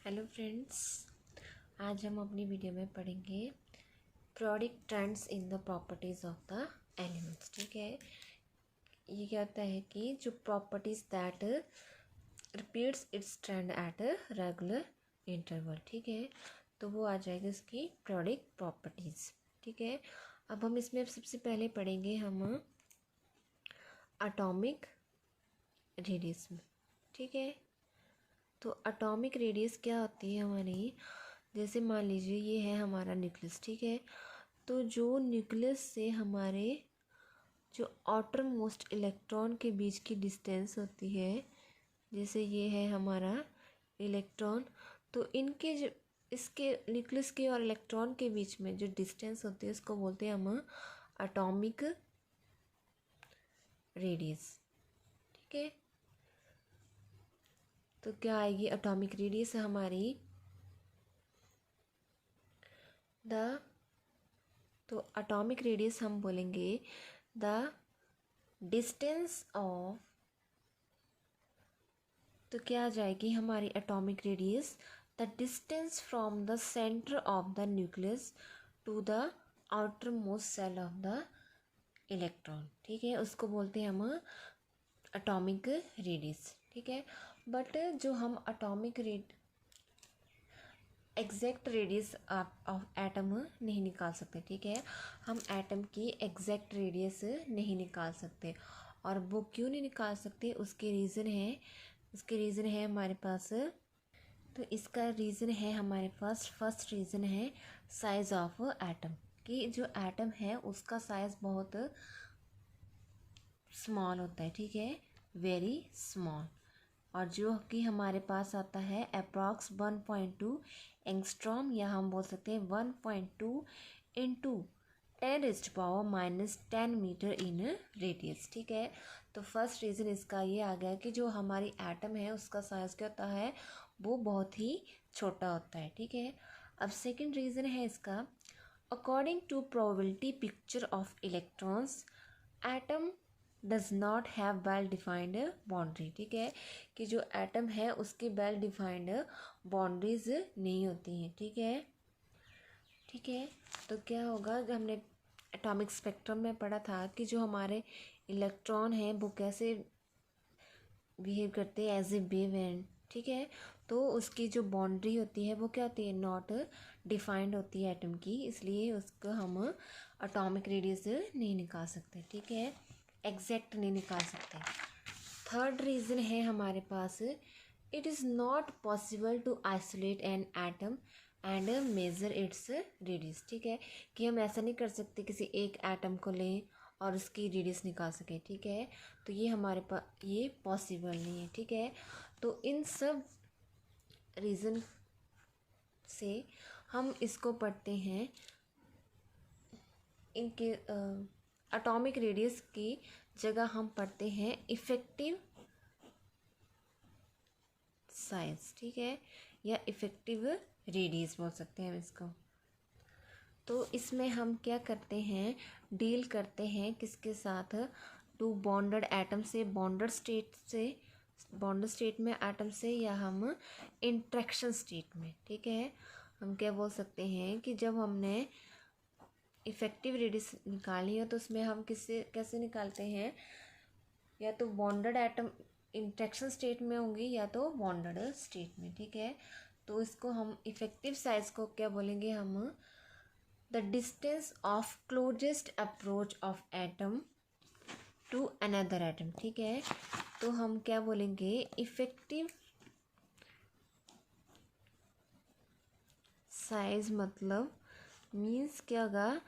Hello friends, आज हम अपनी वीडियो में पढ़ेंगे प्रोडिक trends in the properties of the elements. ठीक है, ये क्या होता है कि जो properties that repeats it's trend at regular interval. ठीक है, तो वो आ जाएगी उसकी प्रोडिक प्रॉपर्टीज़। ठीक है, अब हम इसमें सबसे पहले पढ़ेंगे हम एटॉमिक रेडियस में। ठीक है, तो एटॉमिक रेडियस क्या होती है हमारी, जैसे मान लीजिए ये है हमारा न्यूक्लियस। ठीक है, तो जो न्यूक्लियस से हमारे जो आउटर मोस्ट इलेक्ट्रॉन के बीच की डिस्टेंस होती है, जैसे ये है हमारा इलेक्ट्रॉन, तो इनके जो इसके न्यूक्लियस के और इलेक्ट्रॉन के बीच में जो डिस्टेंस होती है उसको बोलते हैं हम एटॉमिक रेडियस। ठीक है, तो क्या आएगी एटॉमिक रेडियस हमारी तो एटॉमिक रेडियस हम बोलेंगे द डिस्टेंस ऑफ, तो क्या आ जाएगी हमारी atomic radius the distance from the centre of the nucleus to the outermost shell of the electron. ठीक है, उसको बोलते हैं हम एटॉमिक रेडियस। ठीक है, बट जो हम atomic exact radius of atom नहीं निकाल सकते। ठीक है, हम एटम की एग्जैक्ट रेडियस नहीं निकाल सकते, और वो क्यों नहीं निकाल सकते उसके रीज़न है हमारे पास। तो इसका रीज़न है हमारे पास, फर्स्ट रीज़न है साइज़ ऑफ एटम, कि जो एटम है उसका साइज़ बहुत स्मॉल होता है। ठीक है, वेरी स्मॉल, और जो कि हमारे पास आता है अप्रॉक्स 1.2 एंगस्ट्रॉम, या हम बोल सकते हैं 1.2 इंटू 10⁻⁻10 मीटर इन रेडियस। ठीक है, तो फर्स्ट रीज़न इसका ये आ गया कि जो हमारी एटम है उसका साइज़ क्या होता है, वो बहुत ही छोटा होता है। ठीक है, अब सेकंड रीज़न है इसका, according to probability picture of electrons atom does not have well defined boundary. ठीक है, कि जो एटम है उसकी वेल डिफाइंड बाउंड्रीज नहीं होती हैं। ठीक है, तो क्या होगा, जब हमने एटॉमिक स्पेक्ट्रम में पढ़ा था कि जो हमारे इलेक्ट्रॉन हैं वो कैसे बिहेव करते हैं एज ए वेव एंड। ठीक है, तो उसकी जो बाउंड्री होती है वो क्या होती है, नॉट डिफाइंड होती है एटम की, इसलिए उसको हम एटॉमिक रेडियस नहीं निकाल सकते। ठीक है, एग्जैक्ट नहीं निकाल सकते। थर्ड रीज़न है हमारे पास, it is not possible to isolate an atom and measure its radius. ठीक है, कि हम ऐसा नहीं कर सकते किसी एक एटम को लें और उसकी रेडियस निकाल सकें। ठीक है, तो ये हमारे पास ये पॉसिबल नहीं है। ठीक है, तो इन सब रीज़न से हम इसको पढ़ते हैं, इनके एटॉमिक रेडियस की जगह हम पढ़ते हैं इफ़ेक्टिव साइज। ठीक है, या इफ़ेक्टिव रेडियस बोल सकते हैं हम इसको। तो इसमें हम क्या करते हैं, डील करते हैं किसके साथ, टू बॉन्डेड एटम से, बॉन्डेड स्टेट में एटम से, या हम इंट्रैक्शन स्टेट में। ठीक है, हम क्या बोल सकते हैं कि जब हमने इफ़ेक्टिव रेडियस निकाली हो तो उसमें हम कैसे निकालते हैं, या तो बॉन्डेड एटम इंट्रैक्शन स्टेट में होंगी या तो बॉन्डेड स्टेट में। ठीक है, तो इसको हम इफ़ेक्टिव साइज को क्या बोलेंगे, हम the distance of closest approach of atom to another atom. ठीक है, तो हम क्या बोलेंगे, इफ़ेक्टिव साइज मतलब मीन्स क्या होगा,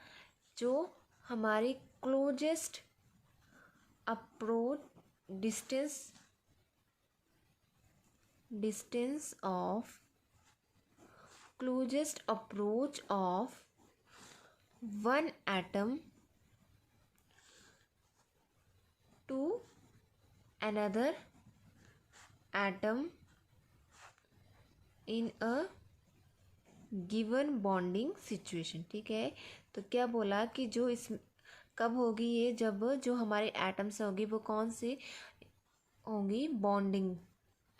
जो हमारी closest approach distance of closest approach of one atom to another atom in a given bonding situation। ठीक है, तो क्या बोला कि जो इस कब होगी ये, जब जो हमारे एटम से होगी वो कौन सी होंगी, बॉन्डिंग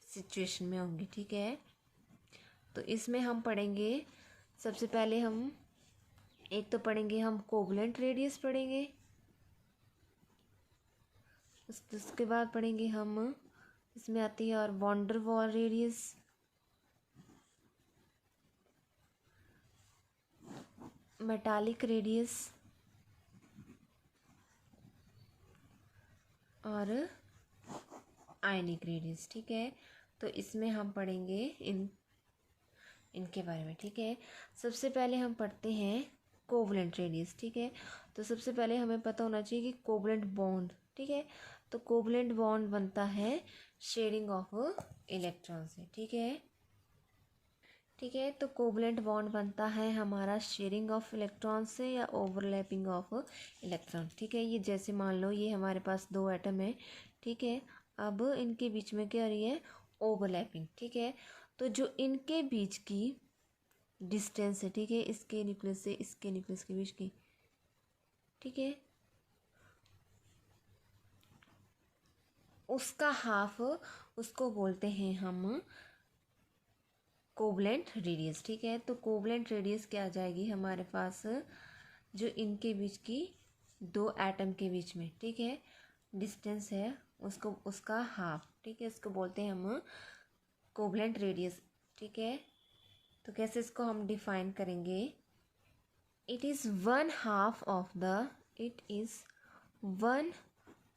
सिचुएशन में होंगी। ठीक है, तो इसमें हम पढ़ेंगे सबसे पहले हम एक तो पढ़ेंगे हम कोवलेंट रेडियस पढ़ेंगे, उसके बाद पढ़ेंगे हम, इसमें आती है और van der Waals radius, metallic radius और आयनिक रेडियस। ठीक है, तो इसमें हम पढ़ेंगे इनके बारे में। ठीक है, सबसे पहले हम पढ़ते हैं कोवलेंट रेडियस। ठीक है, तो सबसे पहले हमें पता होना चाहिए कि कोवलेंट बॉन्ड, ठीक है, तो कोवलेंट बॉन्ड बनता है शेयरिंग ऑफ इलेक्ट्रॉन से। ठीक है, ठीक है, तो कोवलेंट बॉन्ड बनता है हमारा शेयरिंग ऑफ इलेक्ट्रॉन से या ओवरलैपिंग ऑफ इलेक्ट्रॉन। ठीक है, ये जैसे मान लो ये हमारे पास दो एटम है। ठीक है, अब इनके बीच में क्या हो रही है, ओवरलैपिंग। ठीक है, तो जो इनके बीच की डिस्टेंस है, ठीक है, इसके न्यूक्लियस से इसके न्यूक्लियस के बीच की, ठीक है, उसका हाफ, उसको बोलते हैं हम कोवलेंट रेडियस। ठीक है, तो कोवलेंट रेडियस क्या आ जाएगी हमारे पास, जो इनके बीच की दो एटम के बीच में, ठीक है, डिस्टेंस है उसको, उसका हाफ। ठीक है, इसको बोलते हैं हम कोवलेंट रेडियस। ठीक है, तो कैसे इसको हम डिफाइन करेंगे, it is one half of the, it is one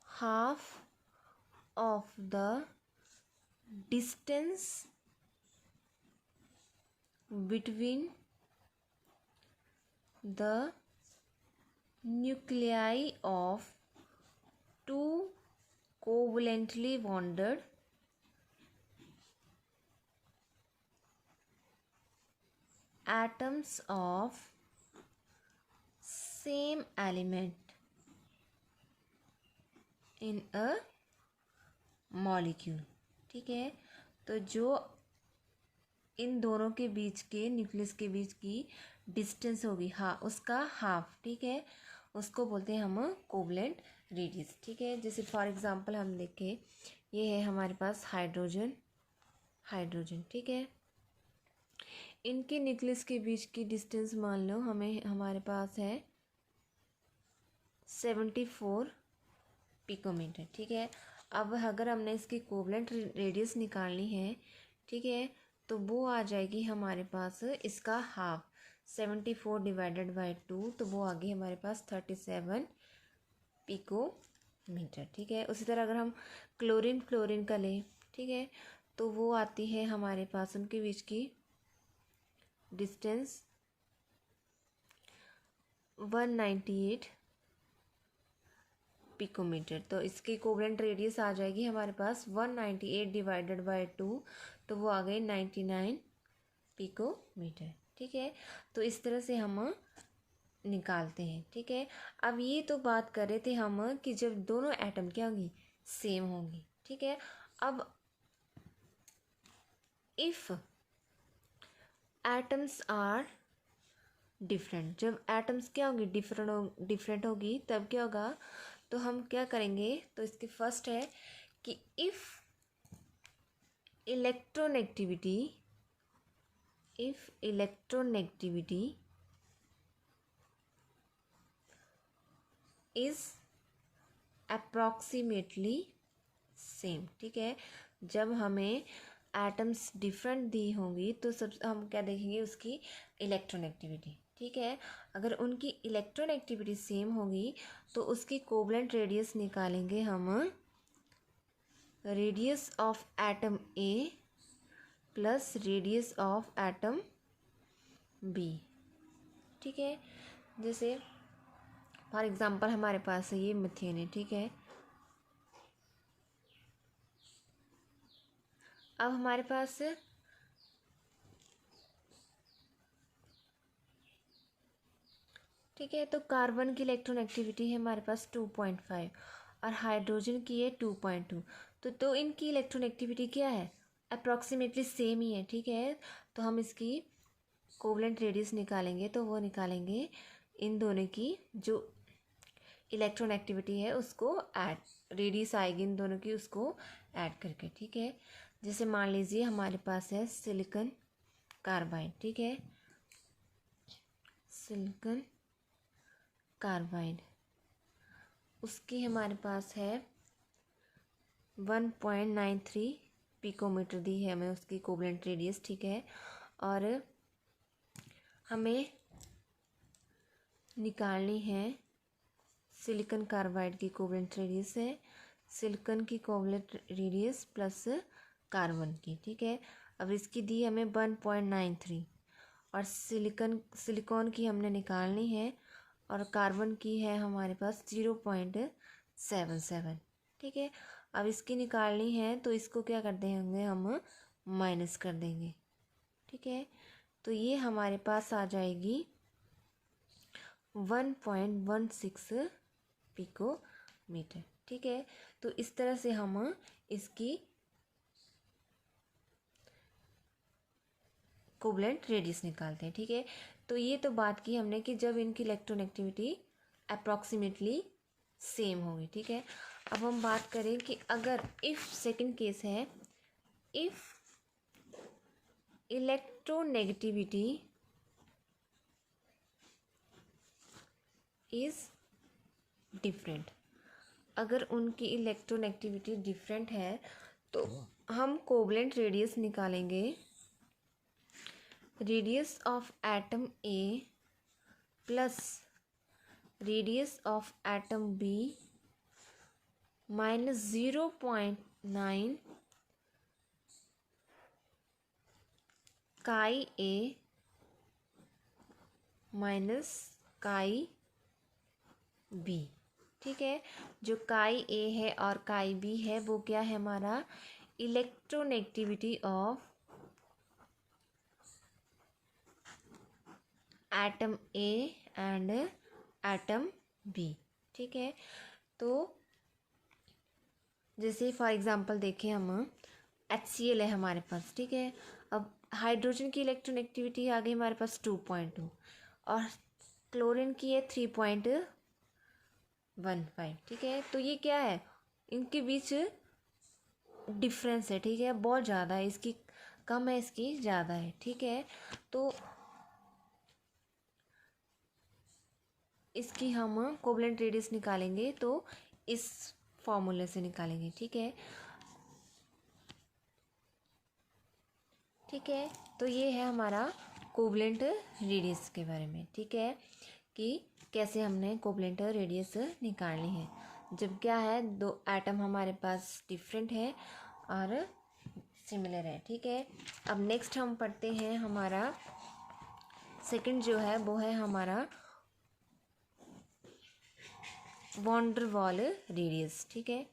half of the distance between the nuclei of two covalently bonded atoms of same element in a molecule। ठीक है, तो जो इन दोनों के बीच के न्यूक्लियस के बीच की डिस्टेंस होगी, हाँ, उसका हाफ, ठीक है, उसको बोलते हैं हम कोवलेंट रेडियस। ठीक है, जैसे फॉर एग्जांपल हम देखें, ये है हमारे पास हाइड्रोजन, हाइड्रोजन, ठीक है, इनके न्यूक्लियस के बीच की डिस्टेंस मान लो हमें, हमारे पास है 74 पिकोमीटर। ठीक है, अब अगर हमने इसकी कोवलेंट रेडियस निकालनी है, ठीक है, तो वो आ जाएगी हमारे पास इसका हाफ, 74 डिवाइडेड बाई 2, तो वो आ गई हमारे पास 37 पिकोमीटर। ठीक है, उसी तरह अगर हम क्लोरीन फ्लोरीन का लें, ठीक है, तो वो आती है हमारे पास उनके बीच की डिस्टेंस 198 पिकोमीटर, तो इसकी कोवलेंट रेडियस आ जाएगी हमारे पास 198 डिवाइडेड बाई 2, तो वो आ गई 99 पिकोमीटर। ठीक है, तो इस तरह से हम निकालते हैं। ठीक है, अब ये तो बात कर रहे थे हम कि जब दोनों एटम क्या होंगी, सेम होंगी। ठीक है, अब इफ एटम्स आर डिफरेंट, जब एटम्स क्या होंगी, डिफरेंट होगी, तब क्या होगा, तो हम क्या करेंगे, तो इसकी फर्स्ट है कि if electronegativity, if electronegativity is approximately same. ठीक है, जब हमें एटम्स डिफरेंट दी होंगी तो सब हम क्या देखेंगे, उसकी इलेक्ट्रोनेगेटिविटी। ठीक है, अगर उनकी इलेक्ट्रोनेगेटिविटी सेम होगी तो उसकी कोवलेंट रेडियस निकालेंगे हम, radius of atom A plus radius of atom B. ठीक है, जैसे फॉर एग्जांपल हमारे पास है ये मीथेन है। ठीक है, अब हमारे पास ठीक है, तो कार्बन की इलेक्ट्रोनेगेटिविटी है हमारे पास 2.5 और हाइड्रोजन की है 2.2, तो इनकी इलेक्ट्रोनेगेटिविटी क्या है, अप्रॉक्सीमेटली सेम ही है। ठीक है, तो हम इसकी कोवलेंट रेडियस निकालेंगे, तो वो निकालेंगे इन दोनों की जो इलेक्ट्रोनेगेटिविटी है उसको ऐड, रेडियस आएगी इन दोनों की, उसको ऐड करके। ठीक है, जैसे मान लीजिए हमारे पास है सिलिकॉन कार्बाइड, ठीक है, सिलिकॉन कार्बाइड, उसकी हमारे पास है 1.93 पिकोमीटर दी है हमें उसकी कोवलेंट रेडियस, ठीक है। और हमें निकालनी है सिलिकॉन कार्बाइड की कोवलेंट रेडियस है सिलिकॉन की कोवलेंट रेडियस प्लस कार्बन की, ठीक है। अब इसकी दी हमें 1.93 और सिलिकॉन की हमने निकालनी है और कार्बन की है हमारे पास 0.77, ठीक है। अब इसकी निकालनी है तो इसको क्या कर देंगे हम, माइनस कर देंगे, ठीक है। तो ये हमारे पास आ जाएगी 1.16 पिकोमीटर, ठीक है। तो इस तरह से हम इसकी कोवलेंट रेडियस निकालते हैं, ठीक है। तो ये तो बात की हमने कि जब इनकी इलेक्ट्रोनेगेटिविटी अप्रॉक्सीमेटली सेम होगी, ठीक है। अब हम बात करें कि अगर इफ़ सेकंड केस है, इफ़ इलेक्ट्रोनेगेटिविटी इज़ डिफरेंट, अगर उनकी इलेक्ट्रोनेगेटिविटी डिफरेंट है तो हम कोवलेंट रेडियस निकालेंगे, radius of atom A plus radius of atom B minus 0.9 chi A minus काई बी, ठीक है। जो काई ए है और काई बी है वो क्या है हमारा, electronegativity of atom A and atom B, ठीक है। तो जैसे फॉर एग्जांपल देखें हम HCl है हमारे पास, ठीक है। अब हाइड्रोजन की इलेक्ट्रोनेगेटिविटी आ गई हमारे पास 2.2 और क्लोरीन की है 3.15, ठीक है। तो ये क्या है, इनके बीच डिफरेंस है, ठीक है, बहुत ज़्यादा है, इसकी कम है इसकी ज़्यादा है, ठीक है। तो इसकी हम कोवलेंट रेडियस निकालेंगे तो इस फॉर्मूले से निकालेंगे, ठीक है, ठीक है। तो ये है हमारा कोवलेंट रेडियस के बारे में, ठीक है, कि कैसे हमने कोवलेंट रेडियस निकालनी है जब क्या है, दो एटम हमारे पास डिफरेंट है और सिमिलर है, ठीक है। अब नेक्स्ट हम पढ़ते हैं, हमारा सेकंड जो है वो है हमारा वॉन डेर वाल रेडियस, ठीक है,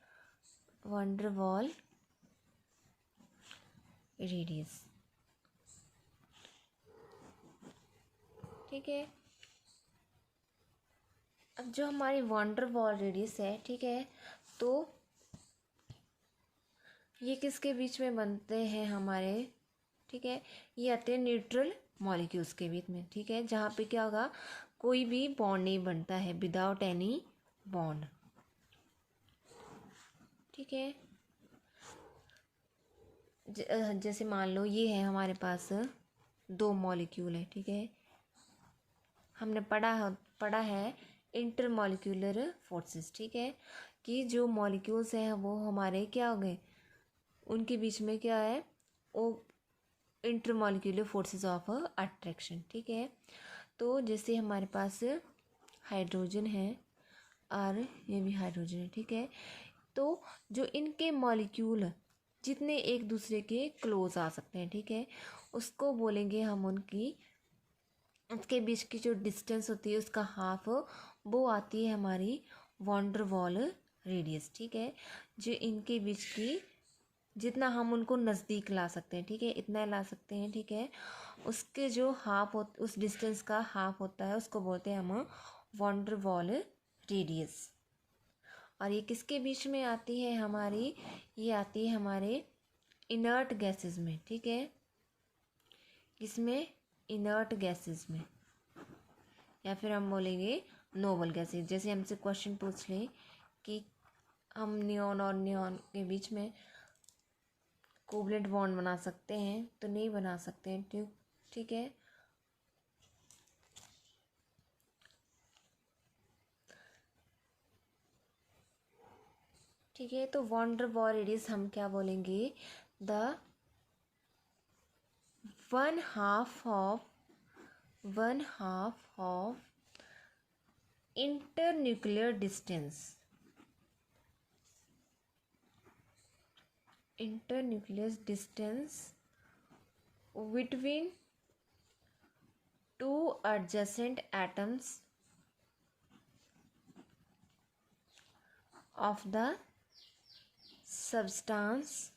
वॉन डेर वाल रेडियस, ठीक है। अब जो हमारी वॉन डेर वाल रेडियस है, ठीक है, तो ये किसके बीच में बनते हैं हमारे, ठीक है, ये आते हैं न्यूट्रल मॉलिक्यूल्स के बीच में, ठीक है, जहाँ पे क्या होगा, कोई भी बॉन्ड नहीं बनता है, विदाउट एनी बॉन्ड, ठीक है। जैसे मान लो ये है हमारे पास दो मॉलिक्यूल है, ठीक है, हमने पढ़ा है इंटर मॉलिक्यूलर फोर्सेस, ठीक है, कि जो मॉलिक्यूल्स हैं वो हमारे क्या हो गए, उनके बीच में क्या है, वो inter molecular forces of attraction, ठीक है। तो जैसे हमारे पास हाइड्रोजन है और ये भी हाइड्रोजन है, ठीक है। तो जो इनके मॉलिक्यूल जितने एक दूसरे के क्लोज आ सकते हैं, ठीक है, उसको बोलेंगे हम उसके बीच की जो डिस्टेंस होती है उसका हाफ, वो आती है हमारी वॉन डेर वाल रेडियस, ठीक है। जो इनके बीच की जितना हम उनको नज़दीक ला सकते हैं, ठीक है, इतना ला सकते हैं, ठीक है, उसके जो हाफ हो, उस डिस्टेंस का हाफ होता है उसको बोलते हैं हम वॉन डेर वाल रेडियस। और ये किसके बीच में आती है हमारी, ये आती है हमारे इनर्ट गैसेस में, ठीक है, इसमें इनर्ट गैसेस में, या फिर हम बोलेंगे नोबल गैसेस। जैसे हमसे क्वेश्चन पूछ ले कि हम नियॉन और नियॉन के बीच में कोवलेंट बॉन्ड बना सकते हैं, तो नहीं बना सकते हैं, ठीक है। ठीक है, तो वन डर वॉल रेडियस हम क्या बोलेंगे, the one half of internuclear distance between two adjacent atoms of the substance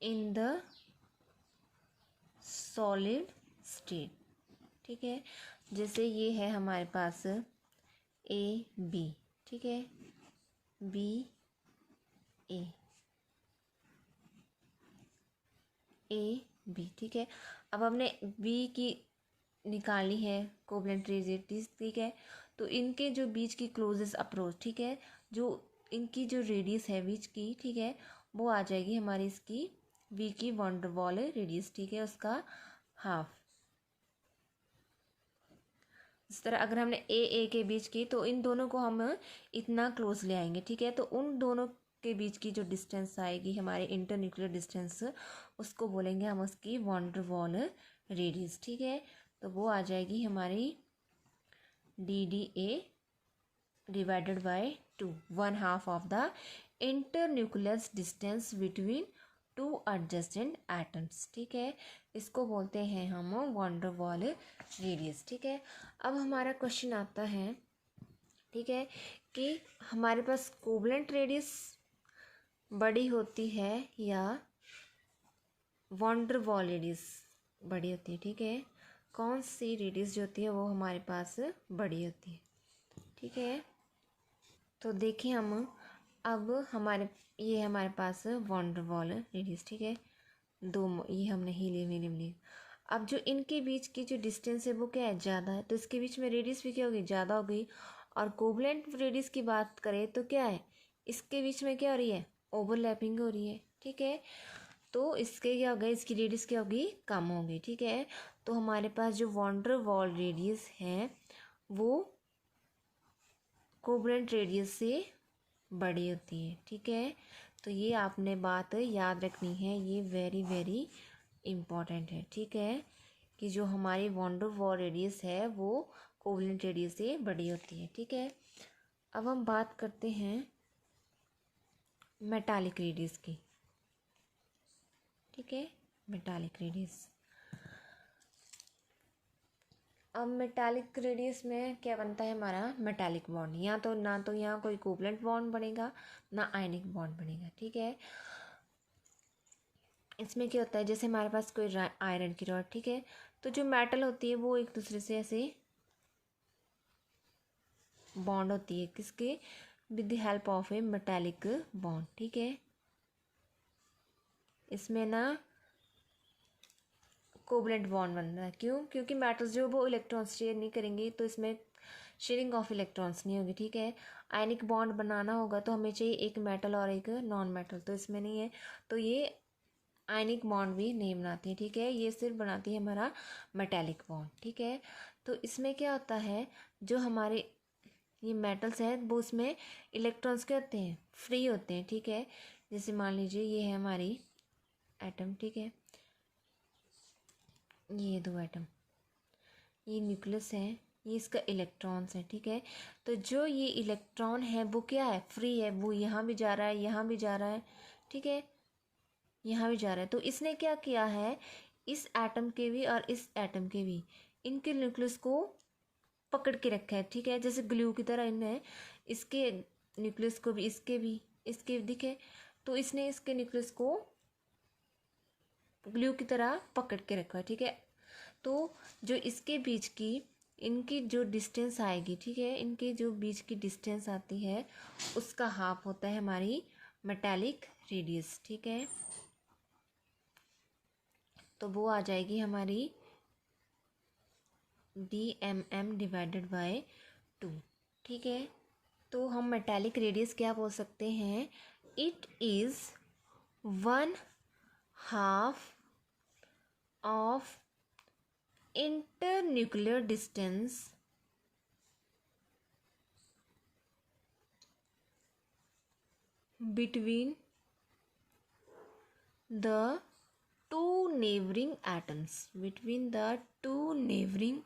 in the solid state। ठीक है, जैसे ये है हमारे पास ए बी, ठीक है, बी ए बी, ठीक है। अब हमने बी की निकाली है कोवलेंट रेडियस, ठीक है। तो इनके जो बीच की क्लोजेस्ट अप्रोच, ठीक है, जो इनकी जो रेडियस है बीच की, ठीक है, वो आ जाएगी हमारी इसकी बी की वन डर वॉल रेडियस, ठीक है, उसका हाफ। इस तरह अगर हमने ए के बीच की, तो इन दोनों को हम इतना क्लोज ले आएंगे, ठीक है। तो उन दोनों के बीच की जो डिस्टेंस आएगी हमारे इंटरन्यूक्लियर डिस्टेंस, उसको बोलेंगे हम उसकी वन डर वॉल रेडियस, ठीक है। तो वो आ जाएगी हमारी DDA divided by 2, one half of the internuclear distance between two adjacent atoms, ठीक है। इसको बोलते हैं हम वन डर वॉल रेडियस, ठीक है। अब हमारा क्वेश्चन आता है, ठीक है, कि हमारे पास कोवलेंट रेडियस बड़ी होती है या वन डर वॉल रेडियस बड़ी होती है, ठीक है। कौन सी रेडियस जो होती है वो हमारे पास बड़ी होती है, ठीक है। तो देखिए हम अब ये हमारे पास वन डर वॉल रेडियस, ठीक है, ये हमने हीलियम ली। अब जो इनके बीच की जो डिस्टेंस है वो क्या है, ज़्यादा है, तो इसके बीच में रेडियस भी क्या होगी, ज़्यादा हो गई। और कोवलेंट रेडियस की बात करें तो क्या है, इसके बीच में क्या हो रही है, ओवरलैपिंग हो रही है, ठीक है। तो इसके क्या होगा, इसकी रेडियस क्या होगी, कम होगी, ठीक है। तो हमारे पास जो वन डर वॉल रेडियस है वो कोवलेंट रेडियस से बड़ी होती है, ठीक है। तो ये आपने बात याद रखनी है, ये वेरी वेरी इम्पॉर्टेंट है, ठीक है, कि जो हमारी वन डर वॉल रेडियस है वो कोवलेंट रेडियस से बड़ी होती है, ठीक है। अब हम बात करते हैं मेटालिक रेडियस की, ठीक है, मेटालिक रेडियस। अब मेटालिक रेडियस में क्या बनता है हमारा मेटालिक बॉन्ड, ना तो यहाँ कोई कोवलेंट बॉन्ड बनेगा, ना आयनिक बॉन्ड बनेगा, ठीक है। इसमें क्या होता है, जैसे हमारे पास कोई आयरन की रॉड, ठीक है, तो जो मेटल होती है वो एक दूसरे से ऐसे बॉन्ड होती है, किसके, with the help of A metallic bond, ठीक है। इसमें ना कोवलेंट बॉन्ड बन रहा है, क्यों, क्योंकि मेटल्स जो वो इलेक्ट्रॉन्स शेयर नहीं करेंगे, तो इसमें शेयरिंग ऑफ इलेक्ट्रॉन्स नहीं होगी, ठीक है। आयनिक बॉन्ड बनाना होगा तो हमें चाहिए एक मेटल और एक नॉन मेटल, तो इसमें नहीं है, तो ये आयनिक बॉन्ड भी नहीं बनाती है, ठीक है, ये सिर्फ बनाती है हमारा मेटालिक बॉन्ड, ठीक है। तो इसमें क्या होता है, जो हमारे ये मेटल्स हैं वो उसमें इलेक्ट्रॉन्स क्या होते हैं, फ्री होते हैं, ठीक है। जैसे मान लीजिए ये है हमारी एटम, ठीक है, ये दो एटम, ये न्यूक्लियस है, ये इसका इलेक्ट्रॉन्स है, ठीक है। तो जो ये इलेक्ट्रॉन है वो क्या है, फ्री है, वो यहाँ भी जा रहा है, यहाँ भी जा रहा है, ठीक है, यहाँ भी जा रहा है। तो इसने क्या किया है, इस एटम के भी और इस एटम के भी इनके न्यूक्लियस को पकड़ के रखा है, ठीक है, जैसे ग्लू की तरह इन्हें इसके न्यूक्लियस को भी इसके दिखे, तो इसने इसके न्यूक्लियस को ग्लू की तरह पकड़ के रखा है, ठीक है। तो जो इसके बीच की इनकी जो डिस्टेंस आएगी, ठीक है, इनके जो बीच की डिस्टेंस आती है उसका हाफ होता है हमारी मेटालिक रेडियस, ठीक है। तो वो आ जाएगी हमारी DMM डिवाइडेड बाय 2, ठीक है। तो हम मेटालिक रेडियस क्या बोल सकते हैं, it is one half of internuclear distance between the two neighboring atoms, between the two neighboring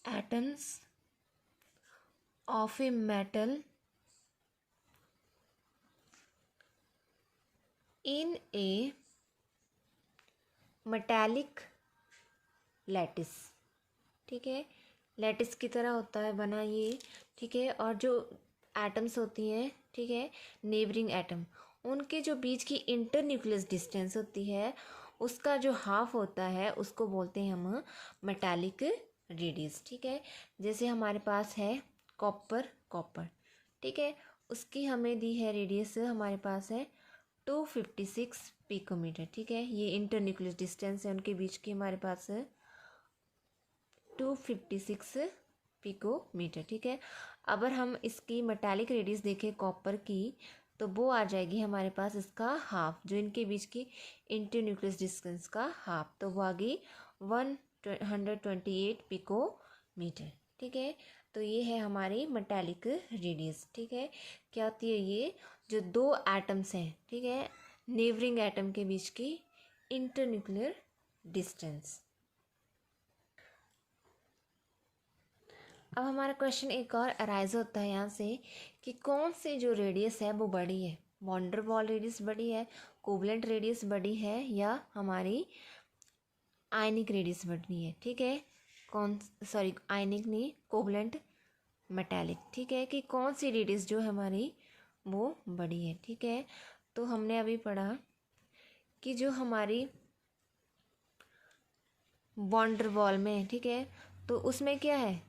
atoms of a metal in a metallic lattice. ठीक है, लैटिस की तरह होता है बना ये। ठीक है, और जो एटम्स होती हैं, ठीक है, नेबरिंग एटम, उनके जो बीच की इंटरन्यूक्लियस डिस्टेंस होती है उसका जो हाफ होता है उसको बोलते हैं हम मेटालिक रेडियस। ठीक है, जैसे हमारे पास है कॉपर, ठीक है, उसकी हमें दी है रेडियस, हमारे पास है 256 पिकोमीटर। ठीक है, ये इंटरन्यूक्लियस डिस्टेंस है उनके बीच की, हमारे पास 256 पिकोमीटर। ठीक है, अगर हम इसकी मेटालिक रेडियस देखें कॉपर की तो वो आ जाएगी हमारे पास इसका हाफ, जो इनके बीच की इंटरन्यूक्लियस डिस्टेंस का हाफ, तो वो आ गई 128 पिकोमीटर। ठीक है, तो ये है हमारी मेटालिक रेडियस। ठीक है, क्या होती है ये, जो दो एटम्स हैं, ठीक है, नेबरिंग एटम के बीच की इंटरन्यूक्लियर डिस्टेंस। अब हमारा क्वेश्चन एक और अराइज होता है यहाँ से कि कौन सी जो रेडियस है वो बड़ी है, वॉन डेर वाल रेडियस बड़ी है, कोवलेंट रेडियस बड़ी है, या हमारी आयनिक रेडियस बड़ी है। ठीक है, आयनिक नहीं, कोवलेंट मेटालिक। ठीक है, कि कौन सी रेडियस जो है हमारी वो बड़ी है। ठीक है, तो हमने अभी पढ़ा कि जो हमारी वॉन डेर वाल में, ठीक है, तो उसमें क्या है,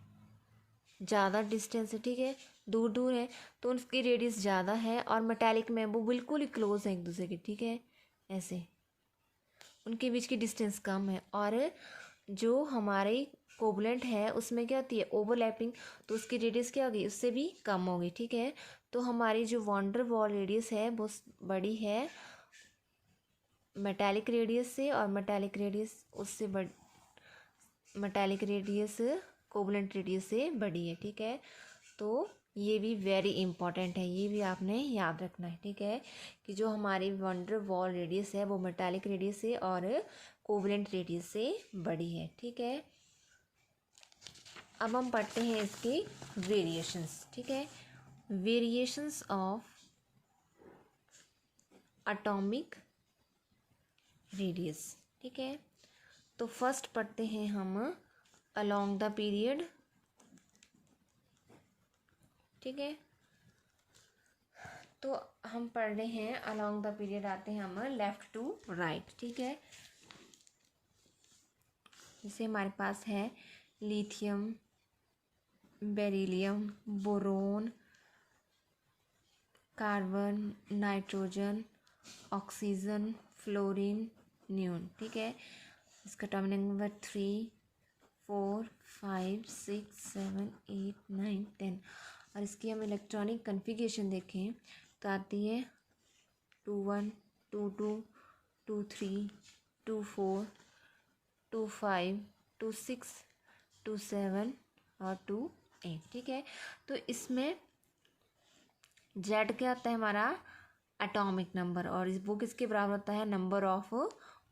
ज़्यादा डिस्टेंस है। ठीक है, दूर दूर है तो उनकी रेडियस ज़्यादा है, और मेटालिक में वो बिल्कुल ही क्लोज है एक दूसरे के। ठीक है, ऐसे उनके बीच की डिस्टेंस कम है। और जो हमारे कोवलेंट है उसमें क्या होती है, ओवरलैपिंग, तो उसकी रेडियस क्या होगी, उससे भी कम होगी। ठीक है, तो हमारी जो वॉन डेर वाल रेडियस है वो बड़ी है मेटालिक रेडियस से, और मेटालिक रेडियस उससे मेटालिक रेडियस कोवलेंट रेडियस से बड़ी है। ठीक है, तो ये भी वेरी इंपॉर्टेंट है, ये भी आपने याद रखना है। ठीक है, कि जो हमारी वॉन डेर वाल रेडियस है वो मेटालिक रेडियस से और कोवलेंट रेडियस से बड़ी है। ठीक है, अब हम पढ़ते हैं इसकी वेरिएशंस। ठीक है, वेरिएशंस ऑफ एटॉमिक रेडियस। ठीक है, तो फर्स्ट पढ़ते हैं हम अलोंग द पीरियड। ठीक है, तो हम पढ़ रहे हैं अलोंग द पीरियड, आते हैं हम लेफ्ट टू राइट। ठीक है, जैसे हमारे पास है lithium, beryllium, boron, carbon, nitrogen, oxygen, fluorine, न्यून। ठीक है, इसका टर्म नंबर 3, 4, 5, 6, 7, 8, 9, 10। और इसकी हम इलेक्ट्रॉनिक कन्फिगरेशन देखें तो आती है 2 1, 2 2, 2 3, 2 4, 2 5, 2 6, 2 7 और 2 8। ठीक है, तो इसमें जेड क्या होता है हमारा एटॉमिक नंबर, और वो किसके बराबर होता है, नंबर ऑफ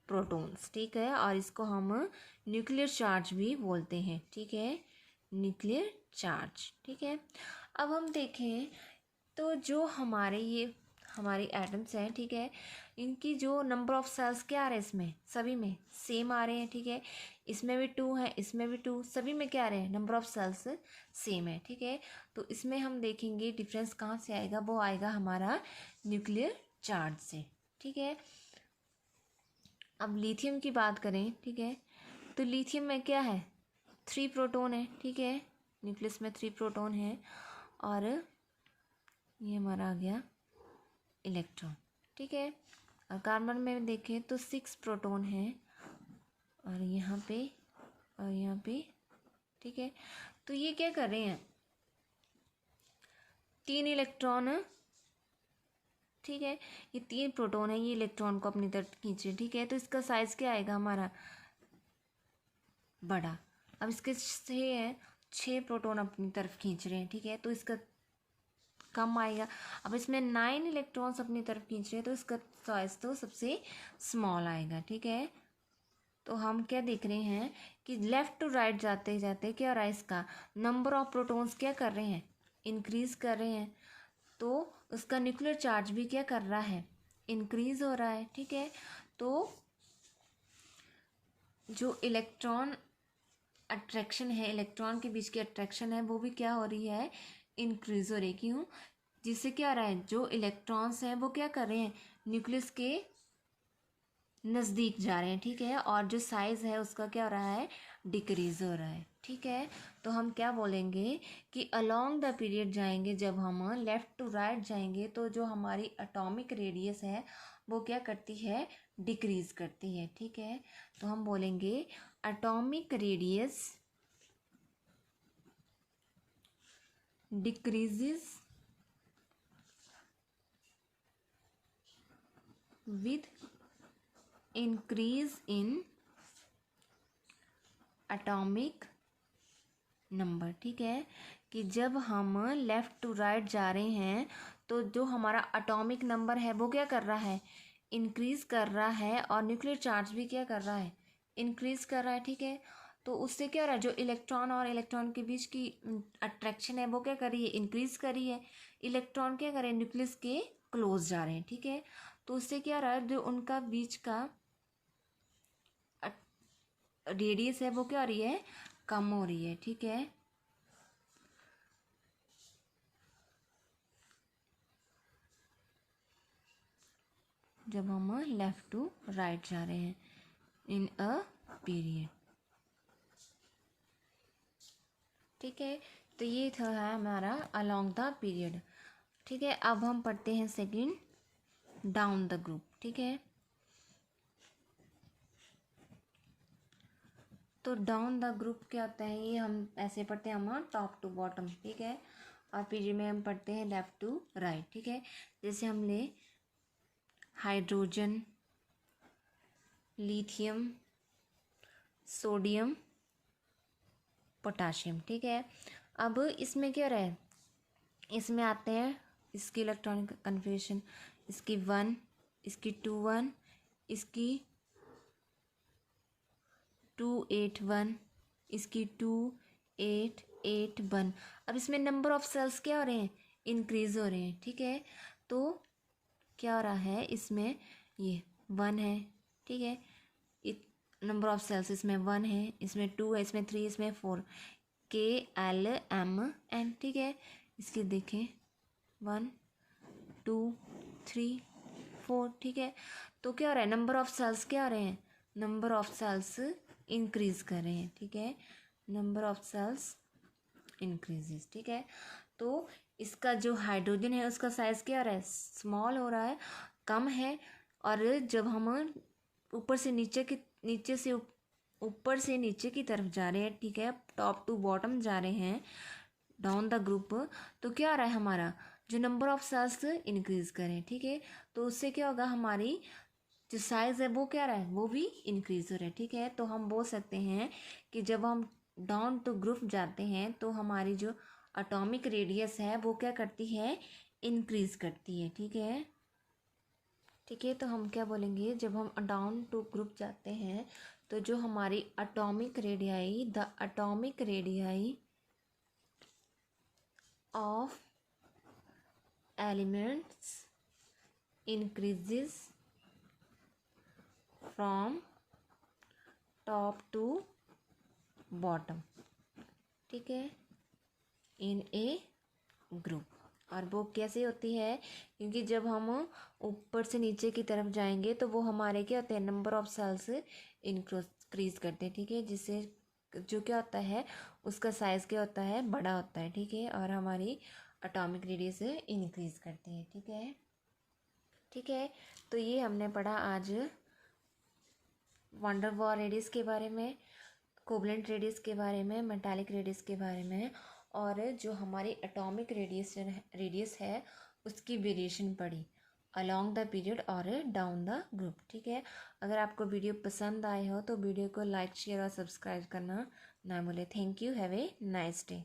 प्रोटॉन्स। ठीक है, और इसको हम न्यूक्लियर चार्ज भी बोलते हैं। ठीक है, न्यूक्लियर चार्ज। ठीक है, अब हम देखें तो जो हमारी एटम्स हैं, ठीक है, इनकी जो नंबर ऑफ सेल्स क्या आ रहे हैं, इसमें सभी में सेम आ रहे हैं। ठीक है, इसमें भी 2 है, इसमें भी 2, सभी में क्या आ रहे हैं, नंबर ऑफ सेल्स सेम है। ठीक है, तो इसमें हम देखेंगे डिफरेंस कहाँ से आएगा, वो आएगा हमारा न्यूक्लियर चार्ज से। ठीक है, अब लिथियम की बात करें, ठीक है, तो लिथियम में क्या है, 3 प्रोटॉन है। ठीक है, न्यूक्लियस में 3 प्रोटॉन है, और ये हमारा आ गया इलेक्ट्रॉन। ठीक है, और कार्बन में देखें तो 6 प्रोटॉन है, और यहाँ पे और यहाँ पे। ठीक है, तो ये क्या कर रहे हैं, 3 इलेक्ट्रॉन ठीक है, ये 3 प्रोटॉन है, ये इलेक्ट्रॉन को अपनी तरफ खींच रहे हैं, ठीक है। तो इसका साइज़ क्या आएगा हमारा, बड़ा। अब इसके 6 प्रोटॉन अपनी तरफ खींच रहे हैं, ठीक है, तो इसका कम आएगा। अब इसमें 9 इलेक्ट्रॉन्स अपनी तरफ खींच रहे हैं, तो इसका साइज तो सबसे स्मॉल आएगा, ठीक है। तो हम क्या देख रहे हैं कि लेफ़्ट टू राइट जाते जाते क्या हो रहा है, इसका नंबर ऑफ प्रोटॉन्स क्या कर रहे हैं, इंक्रीज कर रहे हैं। तो उसका न्यूक्लियर चार्ज भी क्या कर रहा है, इंक्रीज हो रहा है, ठीक है। तो जो इलेक्ट्रॉन अट्रैक्शन है, इलेक्ट्रॉन के बीच की अट्रैक्शन है, वो भी क्या हो रही है, इंक्रीज हो रही है। क्यों, जिससे क्या हो रहा है, जो इलेक्ट्रॉन्स हैं वो क्या कर रहे हैं, न्यूक्लियस के नज़दीक जा रहे हैं, ठीक है। और जो साइज़ है उसका क्या हो रहा है, डिक्रीज हो रहा है, ठीक है। तो हम क्या बोलेंगे कि अलोंग द पीरियड जाएंगे, जब हम लेफ़्ट टू राइट जाएंगे तो जो हमारी एटॉमिक रेडियस है वो क्या करती है, डिक्रीज करती है, ठीक है। तो हम बोलेंगे atomic radius decreases with increase in atomic number, ठीक है। कि जब हम लेफ़्ट टू राइट जा रहे हैं तो जो हमारा एटॉमिक नंबर है वो क्या कर रहा है, इंक्रीज कर रहा है, और न्यूक्लियर चार्ज भी क्या कर रहा है, इंक्रीज कर रहा है, ठीक है। तो उससे क्या हो रहा है, जो इलेक्ट्रॉन और इलेक्ट्रॉन के बीच की अट्रैक्शन है वो क्या कर रही है, इंक्रीज कर रही है। इलेक्ट्रॉन क्या कर रहे हैं, न्यूक्लियस के क्लोज जा रहे हैं, ठीक है। तो उससे क्या हो रहा है, जो उनका बीच का रेडियस है वो क्या हो रही है, कम हो रही है, ठीक है। जब हम लेफ़्ट टू राइट जा रहे हैं इन अ पीरियड, ठीक है। तो ये था है हमारा अलोंग द पीरियड, ठीक है। अब हम पढ़ते हैं सेकंड डाउन द ग्रुप, ठीक है। तो डाउन द ग्रुप क्या होता है, ये हम ऐसे पढ़ते हैं, हम टॉप टू बॉटम, ठीक है। और पीरियड में हम पढ़ते हैं लेफ़्ट टू राइट, ठीक है। जैसे हम ले हाइड्रोजन, लिथियम, सोडियम, पोटाशियम, ठीक है। अब इसमें क्या रहा है, इसमें आते हैं इसकी इलेक्ट्रॉनिक कन्फिग्रेशन, इसकी 1, इसकी 2 1, इसकी 2 8 1, इसकी 2 8 8 1। अब इसमें नंबर ऑफ सेल्स क्या हो रहे हैं, इंक्रीज हो रहे हैं, ठीक है। तो क्या हो रहा है, इसमें ये 1 है, ठीक है। नंबर ऑफ सेल्स इसमें 1 है, इसमें 2 है, इसमें 3, इसमें 4, KLMN, ठीक है। इसके देखें 1 2 3 4, ठीक है। तो क्या हो रहा है, नंबर ऑफ सेल्स क्या हो रहे हैं, नंबर ऑफ सेल्स इंक्रीज कर रहे हैं, ठीक है। नंबर ऑफ सेल्स इंक्रीजेस, ठीक है। तो इसका जो हाइड्रोजन है उसका साइज क्या हो रहा है, स्मॉल हो रहा है, कम है। और जब हम ऊपर से नीचे की तरफ जा रहे हैं, ठीक है, टॉप टू बॉटम जा रहे हैं, डाउन द ग्रुप, तो क्या आ रहा है, हमारा जो नंबर ऑफ सेल्स इंक्रीज करें, ठीक है। तो उससे क्या होगा, हमारी जो साइज़ है वो क्या रहा है, वो भी इंक्रीज हो रहा है, ठीक है। तो हम बोल सकते हैं कि जब हम डाउन टू ग्रुप जाते हैं तो हमारी जो एटॉमिक रेडियस है वो क्या करती है, इंक्रीज करती है, ठीक है। ठीक है, तो हम क्या बोलेंगे, जब हम डाउन टू ग्रुप जाते हैं तो जो हमारी atomic radii, the atomic radii of elements increases from top to bottom, ठीक है, इन ए ग्रुप। और वो कैसे होती है, क्योंकि जब हम ऊपर से नीचे की तरफ जाएंगे तो वो हमारे क्या होते हैं, नंबर ऑफ सेल्स इंक्रीज करते हैं, ठीक है। जिससे जो क्या होता है, उसका साइज़ क्या होता है, बड़ा होता है, ठीक है। और हमारी एटॉमिक रेडियस इंक्रीज करती है, ठीक है। ठीक है, तो ये हमने पढ़ा आज वंडर वॉर रेडियस के बारे में, कोवलेंट रेडियस के बारे में, मेटालिक रेडियस के बारे में, और जो हमारी एटॉमिक रेडियस है उसकी वेरिएशन पढ़ी। अलोंग द पीरियड और डाउन द ग्रुप। ठीक है, अगर आपको वीडियो पसंद आए हो तो वीडियो को लाइक शेयर और सब्सक्राइब करना ना भूले। Thank you, have a nice day.